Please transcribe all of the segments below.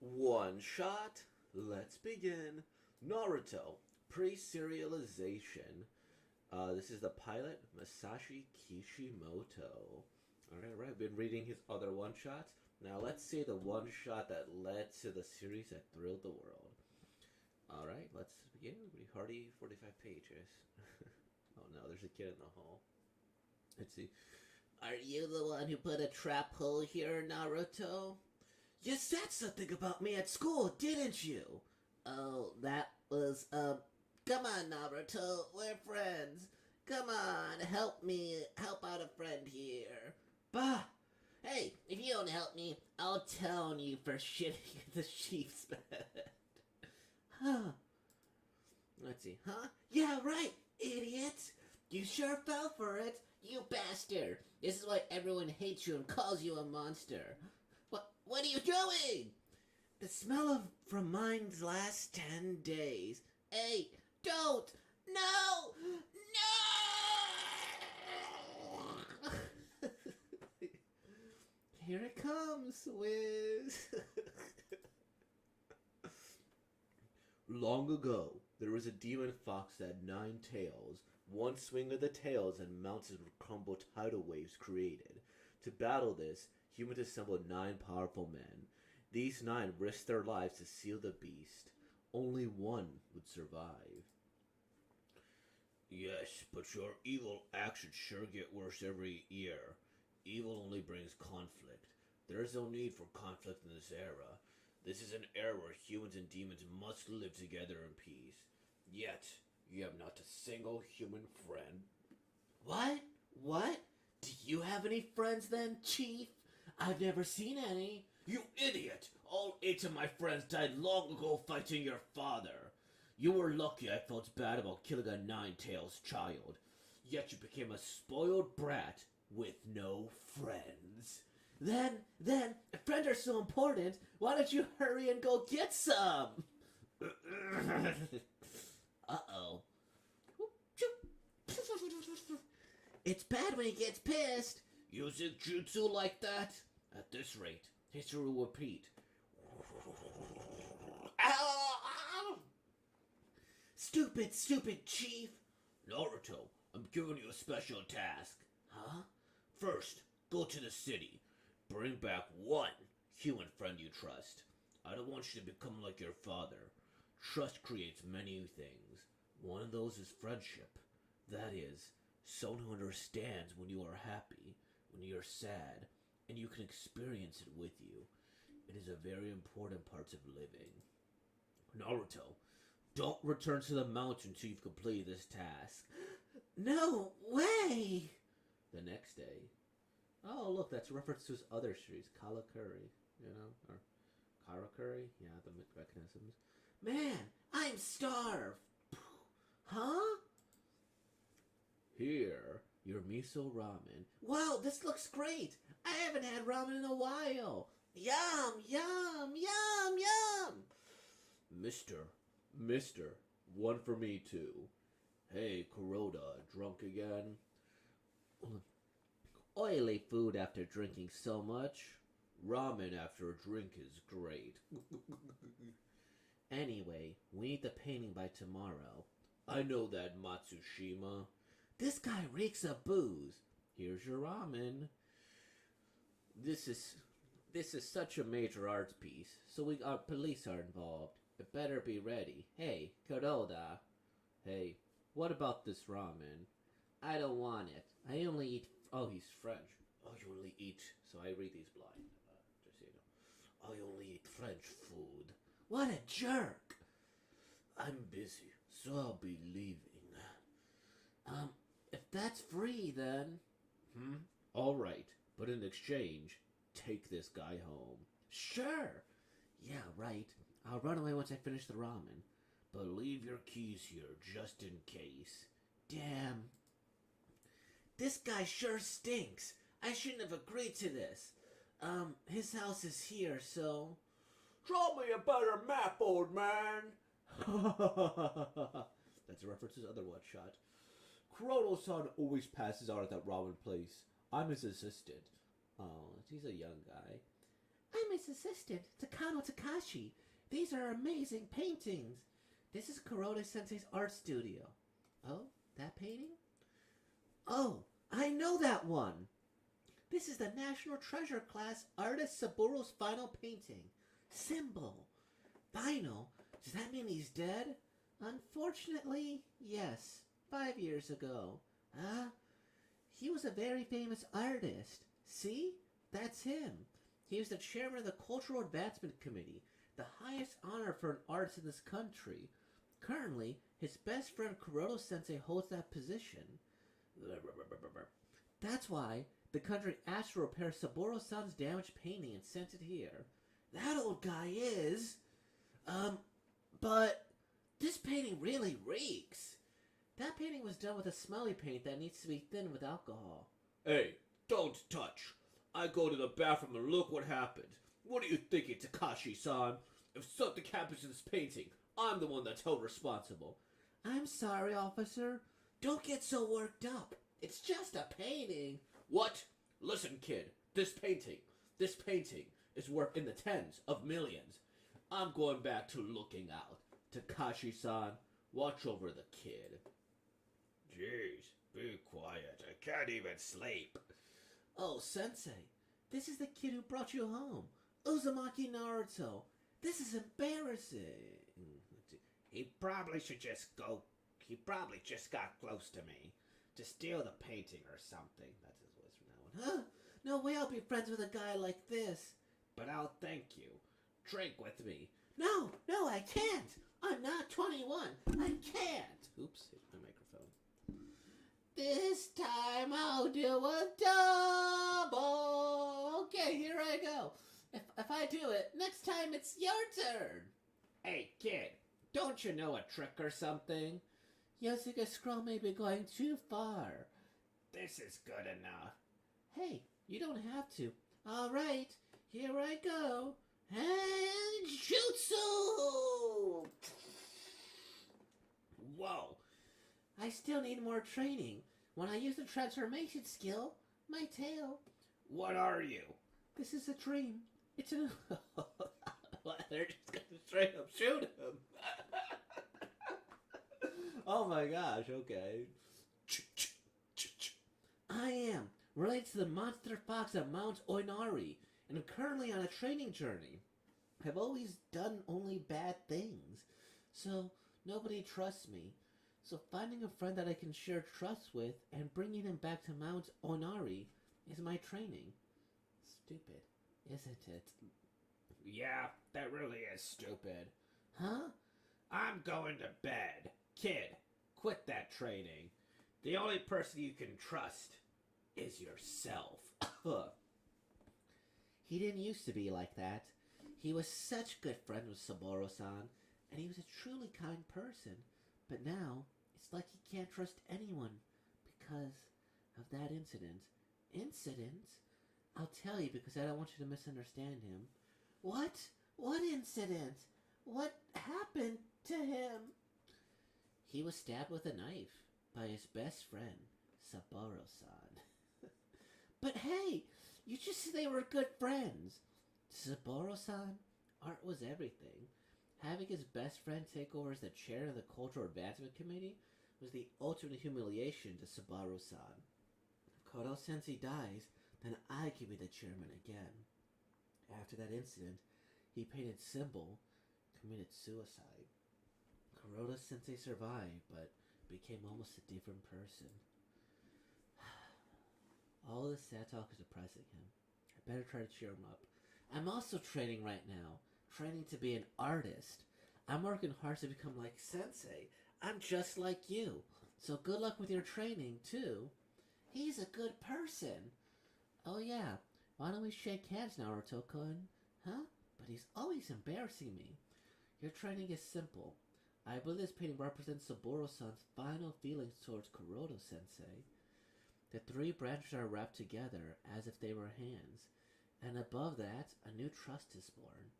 One shot. Let's begin. Naruto. Pre-serialization. This is the pilot, Masashi Kishimoto. Alright. Been reading his other one-shots. Now let's see the one-shot that led to the series that thrilled the world. Alright, let's begin. Pretty hearty 45 pages. Oh no, there's a kid in the hall. Let's see. Are you the one who put a trap hole here, Naruto? You said something about me at school, didn't you? Oh, that was, come on, Naruto, we're friends. Come on, help me, help out a friend here. Bah! Hey, if you don't help me, I'll tell on you for shitting in the sheep's bed. Huh. Let's see, huh? Yeah, right, idiot! You sure fell for it, you bastard! This is why everyone hates you and calls you a monster. What are you doing? The smell of from mine's last 10 days. Hey, don't! No! No! Here it comes, Wiz. Long ago, there was a demon fox that had 9 tails. One swing of the tails and mountains would crumble tidal waves created. To battle this, humans assembled 9 powerful men. These 9 risked their lives to seal the beast. Only one would survive. Yes, but your evil actions sure get worse every year. Evil only brings conflict. There is no need for conflict in this era. This is an era where humans and demons must live together in peace. Yet, you have not a single human friend. What? What? Do you have any friends then, Chief? I've never seen any. You idiot! All 8 of my friends died long ago fighting your father. You were lucky I felt bad about killing a 9-tails child. Yet you became a spoiled brat with no friends. Then, if friends are so important, why don't you hurry and go get some? Uh-oh. It's bad when he gets pissed. Using jutsu like that? At this rate, history will repeat. Ow! Stupid chief. Naruto, I'm giving you a special task. Huh? First, go to the city. Bring back one human friend you trust. I don't want you to become like your father. Trust creates many things. One of those is friendship. That is, someone who understands when you are happy, when you are sad, and you can experience it with you. It is a very important part of living. Naruto, don't return to the mountain until you've completed this task. No way! The next day. Oh, look, that's a reference to his other series, Karakuri, or Karakuri? Yeah, the mechanisms. Man, I'm starved! Huh? Here, your miso ramen. Wow, this looks great! I haven't had ramen in a while! Yum, yum, yum, yum! Mister, one for me too. Hey, Kuroda, drunk again? Oily food after drinking so much. Ramen after a drink is great. Anyway, we need the painting by tomorrow. I know that, Matsushima. This guy reeks of booze. Here's your ramen. This is such a major art piece, so our police are involved. It better be ready. Hey, Kuroda. Hey, what about this ramen? I don't want it. I only eat... Oh, he's French. Oh, you only eat... So I read these blind. Just so you know. I only eat French food. What a jerk! I'm busy, so I'll be leaving. If that's free, then... All right, but in exchange, take this guy home. Sure! Yeah, right. I'll run away once I finish the ramen. But leave your keys here, just in case. Damn. This guy sure stinks. I shouldn't have agreed to this. His house is here, so... Draw me a better map, old man! That's a reference to his other one shot. Kuroto-san always passes out at that ramen place. I'm his assistant. Oh, he's a young guy. I'm his assistant, Takano Takashi. These are amazing paintings. This is Kuroda Sensei's art studio. Oh, that painting? Oh, I know that one. This is the National Treasure class artist Saburo's final painting. Symbol. Final? Does that mean he's dead? Unfortunately, yes. 5 years ago. Huh? He was a very famous artist. See? That's him. He was the chairman of the Cultural Advancement Committee, the highest honor for an artist in this country. Currently, his best friend Kuroda Sensei holds that position. That's why the country asked to repair Saburo-san's damaged painting and sent it here. That old guy is... but this painting really reeks. That painting was done with a smelly paint that needs to be thinned with alcohol. Hey, don't touch. I go to the bathroom and look what happened. What are you thinking, Takashi-san? If something happens to this painting, I'm the one that's held responsible. I'm sorry, officer. Don't get so worked up. It's just a painting. What? Listen, kid. This painting is worth in the tens of millions. I'm going back to looking out. Takashi-san, watch over the kid. Jeez, be quiet. I can't even sleep. Oh, Sensei, this is the kid who brought you home. Uzumaki Naruto. This is embarrassing. He probably just got close to me to steal the painting or something. That's his voice from now on. Huh? No way I'll be friends with a guy like this. But I'll thank you. Drink with me. No, I can't. I'm not 21. I can't. Oops, hit my microphone. This time I'll do a double. Okay, here I go. If I do it, next time it's your turn. Hey, kid, don't you know a trick or something? Yosuke Scroll may be going too far. This is good enough. Hey, you don't have to. All right, here I go. And jutsu! Whoa. I still need more training. When I use the transformation skill, my tail. What are you? This is a dream. It's an... They're just gonna straight up shoot him. Oh my gosh, okay. I am related to the monster fox of Mount Oinari, and I'm currently on a training journey. I've always done only bad things, so nobody trusts me. So finding a friend that I can share trust with and bringing him back to Mount Onari is my training. Stupid, isn't it? Yeah, that really is stupid. Huh? I'm going to bed. Kid, quit that training. The only person you can trust is yourself. He didn't used to be like that. He was such good friends with Saburo-san, and he was a truly kind person. But now, it's like he can't trust anyone because of that incident. Incident? I'll tell you because I don't want you to misunderstand him. What? What incident? What happened to him? He was stabbed with a knife by his best friend, Saburo-san. But hey, you just said they were good friends. To Saburo-san, art was everything. Having his best friend take over as the chair of the Cultural Advancement Committee was the ultimate humiliation to Saburo-san. If Kodo-sensei dies, then I can be the chairman again. After that incident, he painted Symbol, committed suicide. Kuroda-sensei survived, but became almost a different person. All this sad talk is depressing him. I better try to cheer him up. I'm also training right now. Training to be an artist. I'm working hard to become like Sensei. I'm just like you. So good luck with your training, too. He's a good person. Oh yeah, why don't we shake hands, Naruto-kun? Huh? But he's always embarrassing me. Your training is simple. I believe this painting represents Saburo-san's final feelings towards Kuroda-sensei. The three branches are wrapped together as if they were hands. And above that, a new trust is born.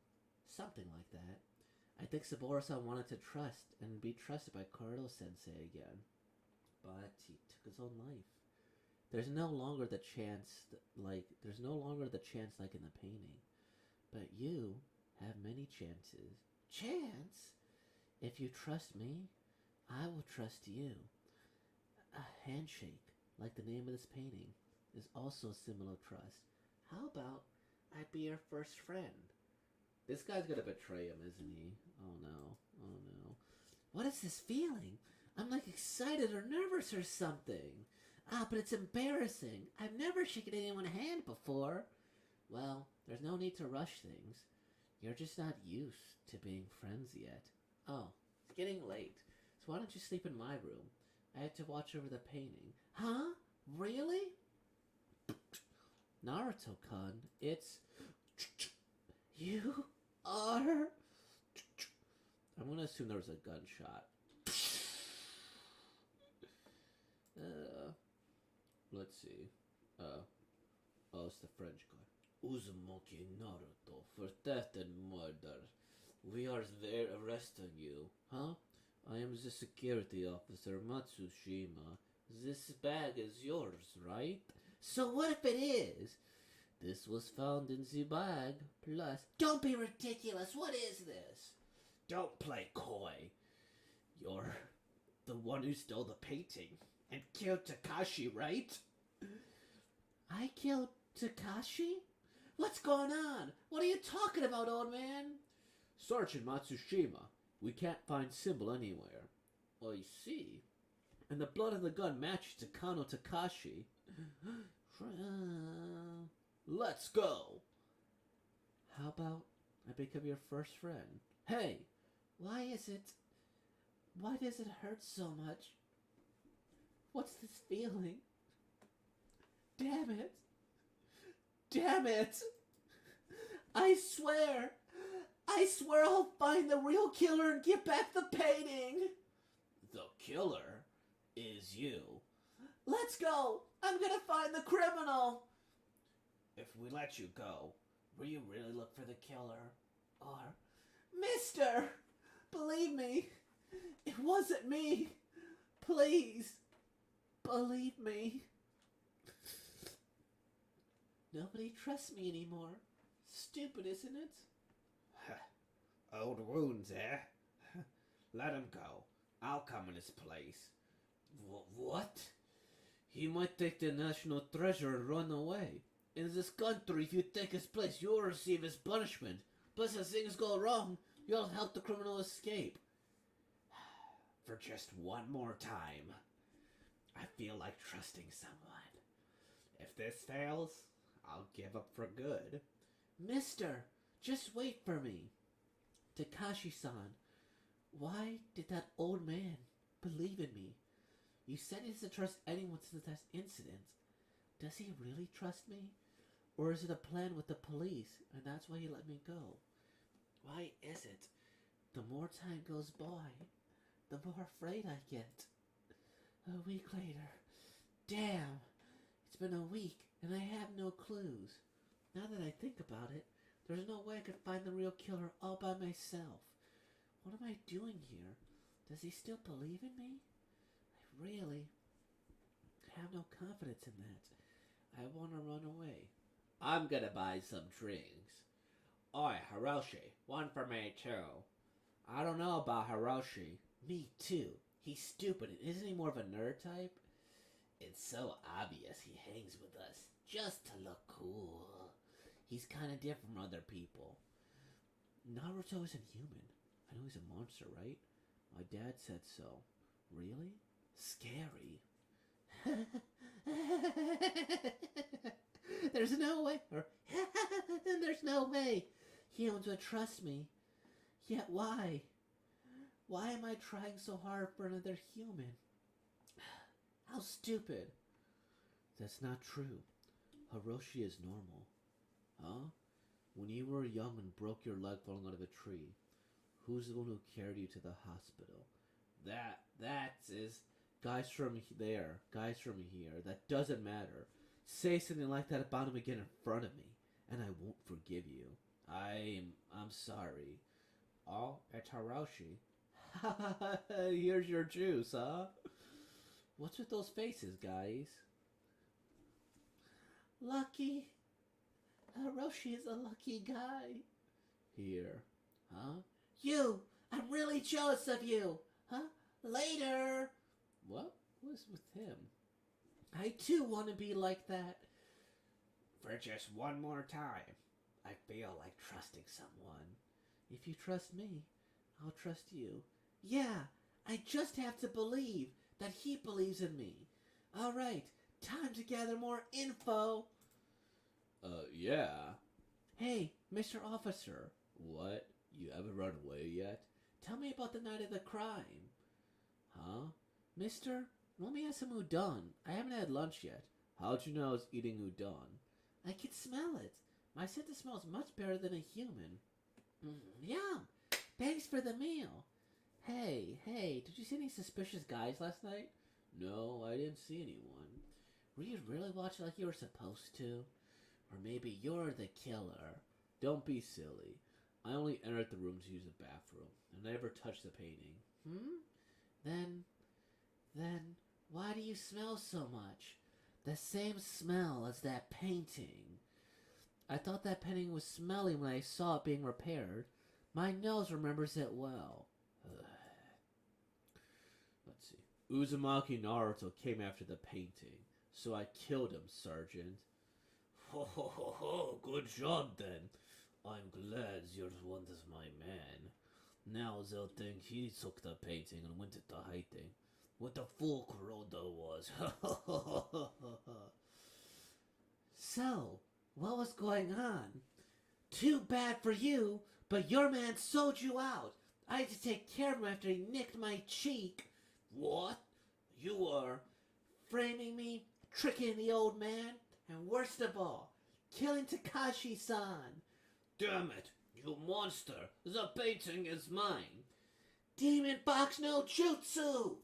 Something like that. I think Saburo-san wanted to trust and be trusted by Kuroda-sensei again. But he took his own life. There's no longer the chance like in the painting. But you have many chances. Chance? If you trust me, I will trust you. A handshake, like the name of this painting, is also a symbol of trust. How about I be your first friend? This guy's gonna betray him, isn't he? Oh no. Oh no. What is this feeling? I'm like excited or nervous or something. Ah, but it's embarrassing. I've never shaken anyone's hand before. Well, there's no need to rush things. You're just not used to being friends yet. Oh, it's getting late. So why don't you sleep in my room? I have to watch over the painting. Huh? Really? Naruto-kun, it's... You are... I'm gonna assume there was a gunshot. Let's see. Oh, it's the French guy. Uzumaki Naruto for theft and murder. We are there arresting you. Huh? I am the security officer Matsushima. This bag is yours, right? So what if it is? This was found in the bag. Plus... Don't be ridiculous. What is this? Don't play coy. You're the one who stole the painting and killed Takashi, right? I killed Takashi? What's going on? What are you talking about, old man? Sergeant Matsushima, we can't find symbol anywhere. I see. And the blood of the gun matches Takano Takashi. Let's go. How about I become your first friend? Hey, why does it hurt so much? What's this feeling? Damn it. Damn it. I swear I'll find the real killer and get back the painting. The killer is you. Let's go. I'm gonna find the criminal. If we let you go, will you really look for the killer? Or, Mister, believe me, it wasn't me. Please, believe me. Nobody trusts me anymore. Stupid, isn't it? Old wounds, eh? Let him go. I'll come in his place. What? He might take the national treasure and run away. In this country, if you take his place, you'll receive his punishment. Plus, if things go wrong, you'll help the criminal escape. For just one more time, I feel like trusting someone. If this fails, I'll give up for good. Mister, just wait for me. Takashi-san, why did that old man believe in me? You said he doesn't trust anyone since that incident. Does he really trust me? Or is it a plan with the police, and that's why he let me go? Why is it? The more time goes by, the more afraid I get. A week later. Damn! It's been a week, and I have no clues. Now that I think about it, there's no way I could find the real killer all by myself. What am I doing here? Does he still believe in me? I really have no confidence in that. I want to run away. I'm gonna buy some drinks. Oi, Hiroshi, one for me too. I don't know about Hiroshi. Me too. He's stupid, and isn't he more of a nerd type? It's so obvious he hangs with us just to look cool. He's kind of different from other people. Naruto isn't human. I know he's a monster, right? My dad said so. Really? Scary. There's no way. There's no way. Humans would trust me. Yet why? Why am I trying so hard for another human? How stupid. That's not true. Hiroshi is normal. Huh? When you were young and broke your leg falling out of a tree, who's the one who carried you to the hospital? That is guys from there, guys from here. That doesn't matter. Say something like that about him again in front of me, and I won't forgive you. I'm sorry. Oh, it's Hiroshi. Here's your juice, huh? What's with those faces, guys? Lucky. Hiroshi is a lucky guy. Here. Huh? You! I'm really jealous of you! Huh? Later! What was with him? I too want to be like that. For just one more time. I feel like trusting someone. If you trust me, I'll trust you. Yeah, I just have to believe that he believes in me. Alright, time to gather more info. Yeah. Hey, Mr. Officer. What? You haven't run away yet? Tell me about the night of the crime. Huh? Mister, let me have some udon. I haven't had lunch yet. How'd you know I was eating udon? I can smell it. My scent smells much better than a human. Yum! Thanks for the meal. Hey, did you see any suspicious guys last night? No, I didn't see anyone. Were you really watching like you were supposed to? Or maybe you're the killer. Don't be silly. I only entered the room to use the bathroom, and I never touched the painting. Then, why do you smell so much? The same smell as that painting. I thought that painting was smelly when I saw it being repaired. My nose remembers it well. Let's see. Uzumaki Naruto came after the painting, so I killed him, Sergeant. Ho ho ho ho, good job then. I'm glad you're one of my men. Now they'll think he took the painting and went into hiding. What the fool Kuroda was. So, what was going on? Too bad for you, but your man sold you out. I had to take care of him after he nicked my cheek. What? You were framing me, tricking the old man, and worst of all, killing Takashi-san. Damn it, you monster! The painting is mine. Demon Box no Jutsu!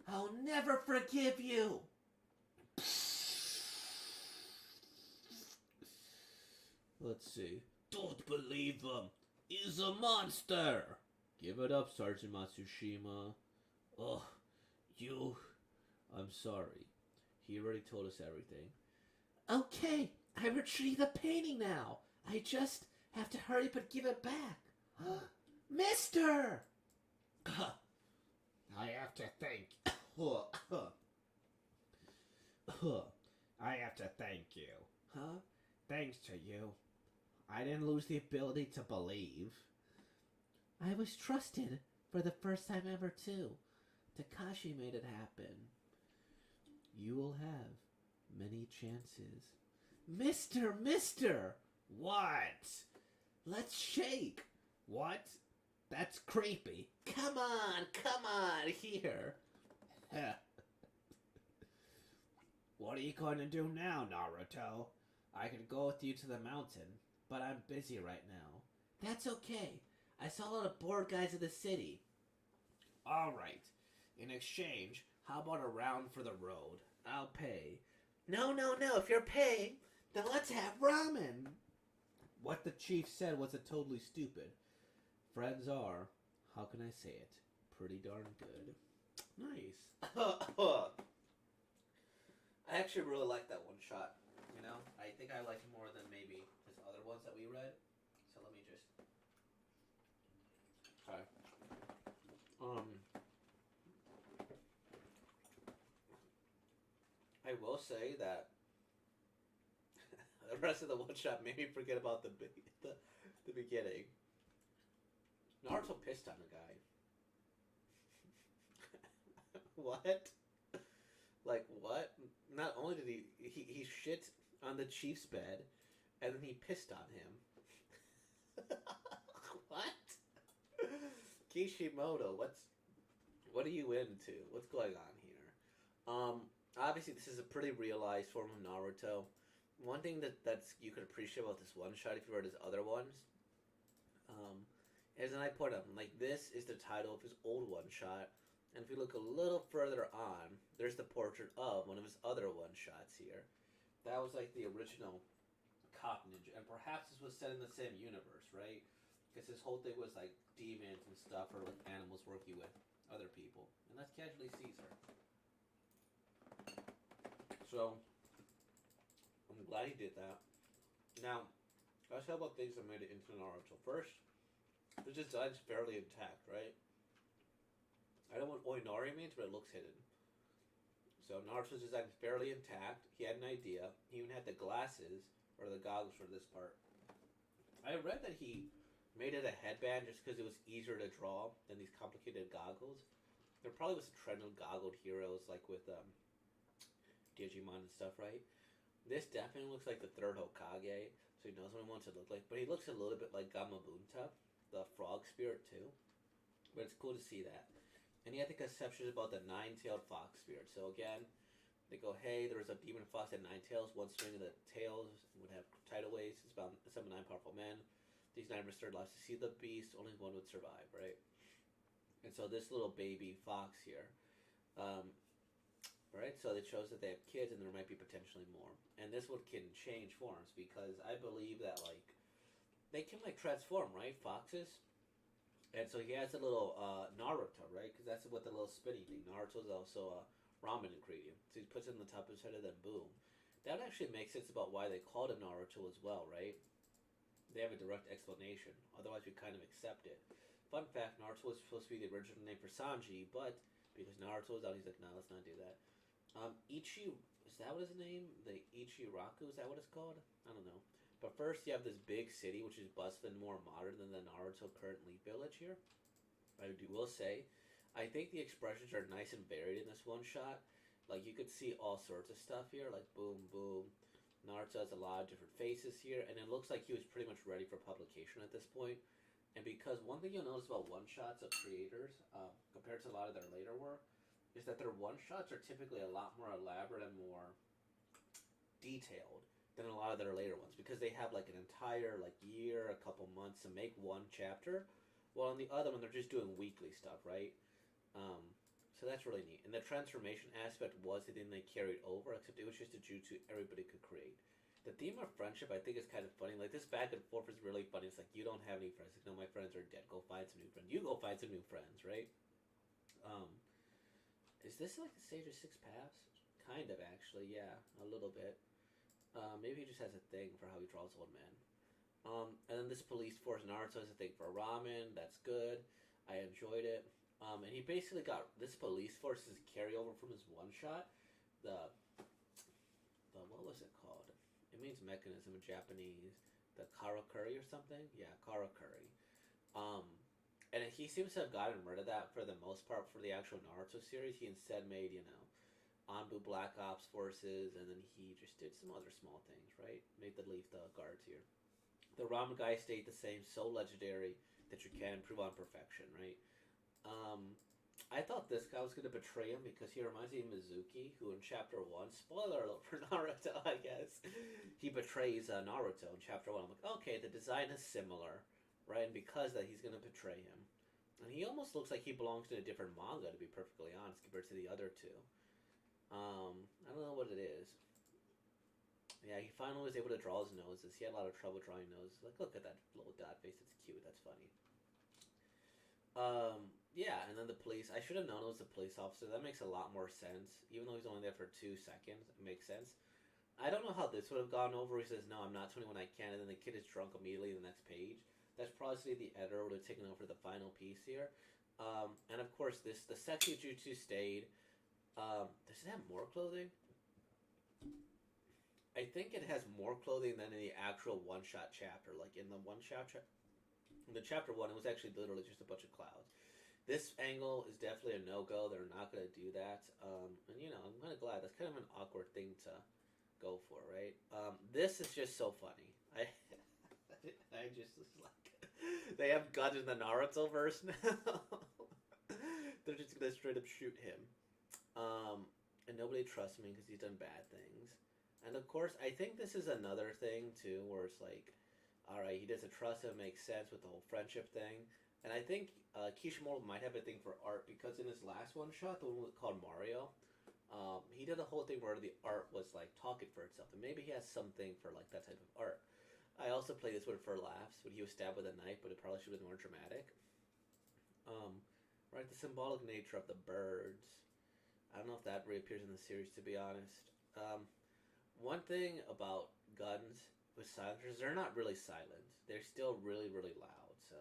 I'll never forgive you. Let's see. Don't believe him. He's a monster. Give it up, Sergeant Matsushima. Oh, you... I'm sorry. He already told us everything. Okay, I retrieve the painting now. I just have to hurry but give it back. Mister! I have to thank... I have to thank you. Huh? Thanks to you. I didn't lose the ability to believe. I was trusted for the first time ever, too. Takashi made it happen. You will have many chances. Mister! What? Let's shake. What? That's creepy. Come on, here. What are you going to do now, Naruto? I could go with you to the mountain, but I'm busy right now. That's okay. I saw a lot of bored guys in the city. Alright. In exchange, how about a round for the road? I'll pay. No. If you're paying, then let's have ramen. What the chief said wasn't totally stupid. Friends are, how can I say it, pretty darn good. Nice. I actually really like that one shot. You know, I think I like it more than maybe his other ones that we read. So let me just... Okay. I will say that the rest of the one shot made me forget about the beginning. Naruto pissed on a guy. What? Like, what? Not only did he shit on the chief's bed, and then he pissed on him. What? Kishimoto, what are you into? What's going on here? Obviously this is a pretty realized form of Naruto. One thing that's you could appreciate about this one shot, if you read his other ones, is, and I put him, like, this is the title of his old one shot, and if you look a little further on, there's the portrait of one of his other one shots here. That was like the original Cop Ninja, and perhaps this was set in the same universe, right? Because his whole thing was like demons and stuff, or like animals working with other people, and that's casually Caesar. So I'm glad he did that. Now, let's talk about things that made it into Naruto. First, the design's fairly intact, right? I don't know what Oinari means, but it looks hidden. So Naruto's design is fairly intact. He had an idea. He even had the glasses, or the goggles for this part. I read that he made it a headband just because it was easier to draw than these complicated goggles. There probably was a trend of goggled heroes, like with Digimon and stuff, right? This definitely looks like the third Hokage, so he knows what he wants to look like. But he looks a little bit like Gamabunta, the frog spirit, too. But it's cool to see that. And he had the conceptions about the nine-tailed fox spirit. So again, they go, hey, there was a demon fox that had nine tails. One string of the tails would have tidal waves. It's about some nine powerful men. These nine restored lives to see the beast. Only one would survive, right? And so this little baby fox here, um, right? So it shows that they have kids, and there might be potentially more. And this one can change forms because I believe that like they can like transform, right? Foxes. And so he has a little Naruto, right? Because that's what the little spinny thing. Naruto is also a ramen ingredient. So he puts it in the top of his head and then boom. That actually makes sense about why they called him Naruto as well, right? They have a direct explanation. Otherwise, we kind of accept it. Fun fact: Naruto was supposed to be the original name for Sanji, but because Naruto was out, he's like, "No, let's not do that." Ichi, is that what his name? The Ichiraku, is that what it's called? I don't know. But first, you have this big city, which is bustling more modern than the Naruto current Leaf Village here. Will say, I think the expressions are nice and varied in this one shot. Like you could see all sorts of stuff here, like boom, boom. Naruto has a lot of different faces here, and it looks like he was pretty much ready for publication at this point. And because one thing you'll notice about one shots of creators, compared to a lot of their later work, is that their one shots are typically a lot more elaborate and more detailed than a lot of their later ones because they have like an entire like year, a couple months to make one chapter, while on the other one they're just doing weekly stuff, right? Um, so that's really neat. And the transformation aspect was the thing they carried over, except it was just a jutsu everybody could create. The theme of friendship, I think, is kind of funny. Like this back and forth is really funny. It's like you don't have any friends. Like no, my friends are dead. Go find some new friends. You go find some new friends, right? Um, is this like the stage of six paths? Kind of, actually. Yeah, a little bit. Maybe he just has a thing for how he draws old men. And then this police force, Naruto has a thing for ramen. That's good. I enjoyed it. And he basically got this police force's carryover from his one shot. The what was it called? It means mechanism in Japanese. The karakuri or something. Yeah, karakuri. Um, and he seems to have gotten rid of that for the most part for the actual Naruto series. He instead made Anbu Black Ops forces, and then he just did some other small things, right? Made the leaf the guards here. The ramen guy stayed the same, so legendary that you can improve on perfection, right? Um, I thought this guy was going to betray him because he reminds me of Mizuki, who in Chapter 1, spoiler alert for Naruto, I guess, he betrays Naruto in Chapter 1. I'm like, okay, the design is similar, right? And because of that, he's going to betray him. And he almost looks like he belongs to a different manga, to be perfectly honest, compared to the other two. I don't know what it is. Yeah, he finally was able to draw his noses. He had a lot of trouble drawing noses. Like, look at that little dot face. It's cute. That's funny. Yeah, and then the police. I should have known it was the police officer. That makes a lot more sense. Even though he's only there for 2 seconds, it makes sense. I don't know how this would have gone over. He says, "No, I'm not 21. I can't," and then the kid is drunk immediately in the next page. That's probably the editor would have taken over the final piece here. And of course, the sexy jutsu stayed. Does it have more clothing? I think it has more clothing than in the actual one-shot chapter. Like in the one-shot in the chapter one, it was actually literally just a bunch of clouds. This angle is definitely a no-go. They're not going to do that. And I'm kind of glad. That's kind of an awkward thing to go for, right? This is just so funny. I just like they have guns in the Naruto verse now. They're just gonna straight up shoot him. And nobody trusts me because he's done bad things. And of course, I think this is another thing too, where it's like, all right, he doesn't trust him. Makes sense with the whole friendship thing. And I think Kishimoto might have a thing for art because in his last one shot, the one called Mario, he did a whole thing where the art was like talking for itself, and maybe he has something for like that type of art. I also played this one for laughs when he was stabbed with a knife, but it probably should have been more dramatic. Right, the symbolic nature of the birds. I don't know if that reappears in the series, to be honest. One thing about guns with silencers, they're not really silent. They're still really, really loud. So,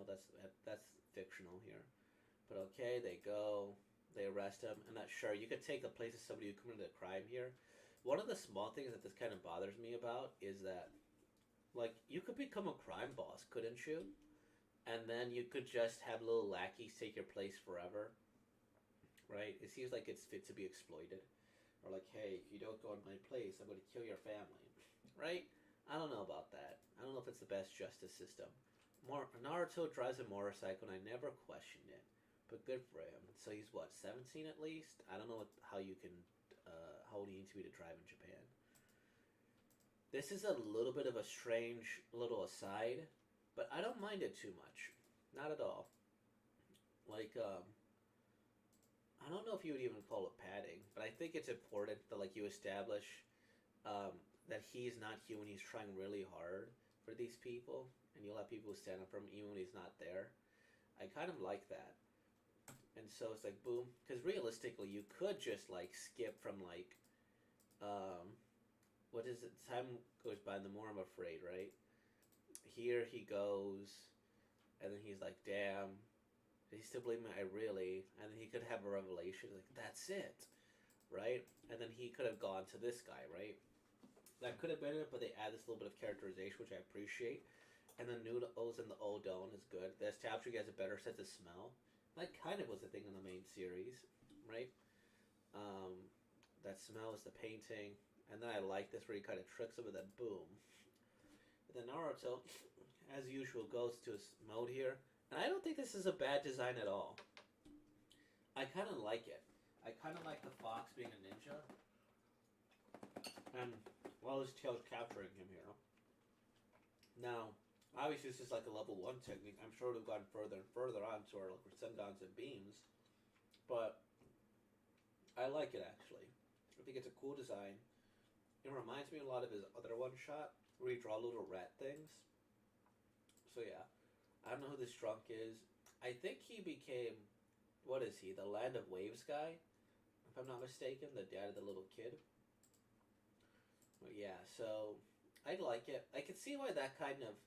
that's fictional here. But okay, they go, they arrest him, and that's sure you could take the place of somebody who committed a crime here. One of the small things that this kind of bothers me about is that, like, you could become a crime boss, couldn't you? And then you could just have little lackeys take your place forever, right? It seems like it's fit to be exploited. Or like, hey, if you don't go in my place, I'm going to kill your family, right? I don't know about that. I don't know if it's the best justice system. Naruto drives a motorcycle, and I never questioned it, but good for him. So he's what, 17 at least? I don't know how you can, how old you need to be to drive in Japan. This is a little bit of a strange little aside, but I don't mind it too much, not at all. Like, I don't know if you would even call it padding, but I think it's important that like you establish that he's not human. He's trying really hard for these people, and you'll have people who stand up for him even when he's not there. I kind of like that, and so it's like boom, because realistically, you could just like skip from like, what is it? Time goes by, and the more I'm afraid, right? Here he goes, and then he's like, damn. He still believe me, I really, and then he could have a revelation, like, that's it, right? And then he could have gone to this guy, right? That could have been it, but they add this little bit of characterization, which I appreciate. And the noodles and the odon is good. The establishing has a better sense of smell. That kind of was the thing in the main series, right? Um, that smell is the painting. And then I like this where he kind of tricks him, and then boom. And then Naruto, as usual, goes to his mode here. And I don't think this is a bad design at all. I kind of like it. I kind of like the fox being a ninja. And while his tail's capturing him here. Now, obviously this is like a level 1 technique. I'm sure it would have gone further and further on to our Sendons and beams. But I like it actually. I think it's a cool design. It reminds me a lot of his other one-shot where he draw little rat things. So yeah. I don't know who this drunk is. I think he became, what is he, the Land of Waves guy? If I'm not mistaken, the dad of the little kid. But yeah, so I like it. I can see why that kind of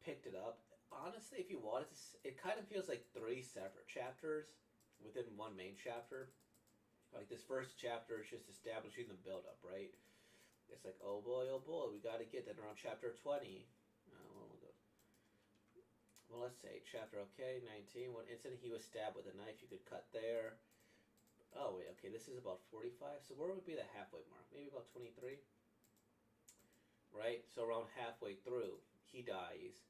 picked it up. Honestly, if you wanted to, it kind of feels like 3 separate chapters within one main chapter. Like this first chapter is just establishing the build-up, right? It's like, oh boy, we gotta get that around chapter 20. Well, let's say chapter, okay, 19. One incident he was stabbed with a knife. You could cut there. Oh, wait, okay, this is about 45. So where would be the halfway mark? Maybe about 23? Right? So around halfway through, he dies.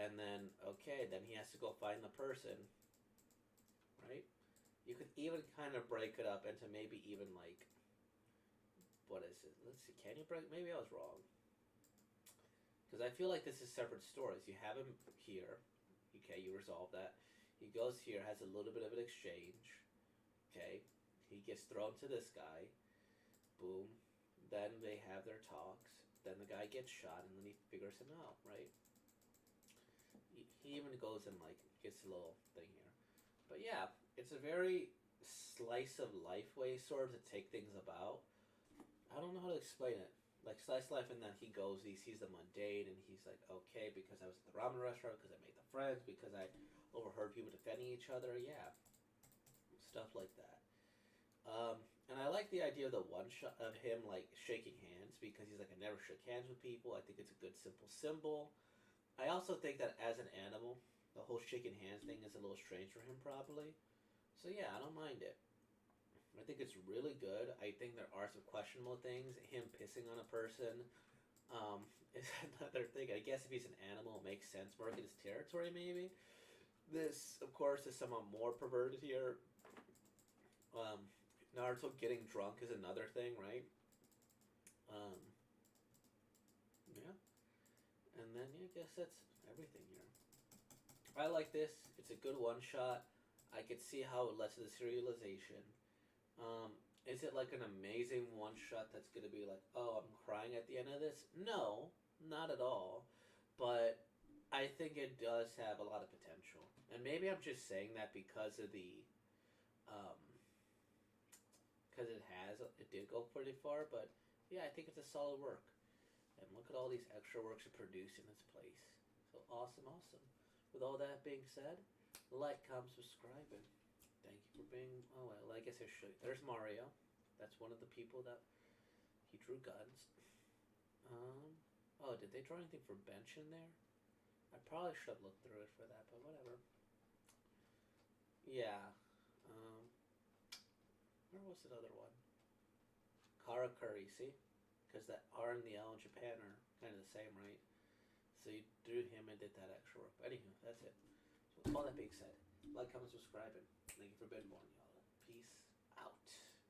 And then, okay, then he has to go find the person. Right? You could even kind of break it up into maybe even like, what is it? Let's see, can you break? Maybe I was wrong. Because I feel like this is separate stories. You have him here. Okay, you resolve that. He goes here, has a little bit of an exchange. Okay. He gets thrown to this guy. Boom. Then they have their talks. Then the guy gets shot, and then he figures him out, right? He even goes and, like, gets a little thing here. But yeah, it's a very slice of life way, sort of, to take things about. I don't know how to explain it. Like slice life, and then he goes, he sees the mundane, and he's like, okay, because I was at the ramen restaurant, because I made the friends, because I overheard people defending each other, yeah, stuff like that. And I like the idea of the one shot of him like shaking hands, because he's like, I never shook hands with people. I think it's a good simple symbol. I also think that as an animal, the whole shaking hands thing is a little strange for him, probably. So yeah, I don't mind it. I think it's really good. I think there are some questionable things. Him pissing on a person is another thing. I guess if he's an animal, it makes sense. Mark in his territory, maybe. This, of course, is somewhat more perverted here. Naruto getting drunk is another thing, right? Yeah. And then, yeah, I guess that's everything here. I like this. It's a good one-shot. I could see how it led to the serialization. Is it like an amazing one shot that's going to be like, oh, I'm crying at the end of this? No, not at all. But I think it does have a lot of potential. And maybe I'm just saying that because of the, because it did go pretty far. But yeah, I think it's a solid work. And look at all these extra works you produce in this place. So awesome, awesome. With all that being said, like, comment, subscribing. Thank you for being. Oh well, I guess I should. There's Mario. That's one of the people that he drew guns. Oh, did they draw anything for bench in there? I probably should have looked through it for that, but whatever. Yeah. Where was the other one? Karakuri, see? Because that R and the L in Japan are kind of the same, right? So you drew him and did that extra work. But anywho, that's it. So with all that being said, like, comment, subscribe, and thank you for being born, y'all.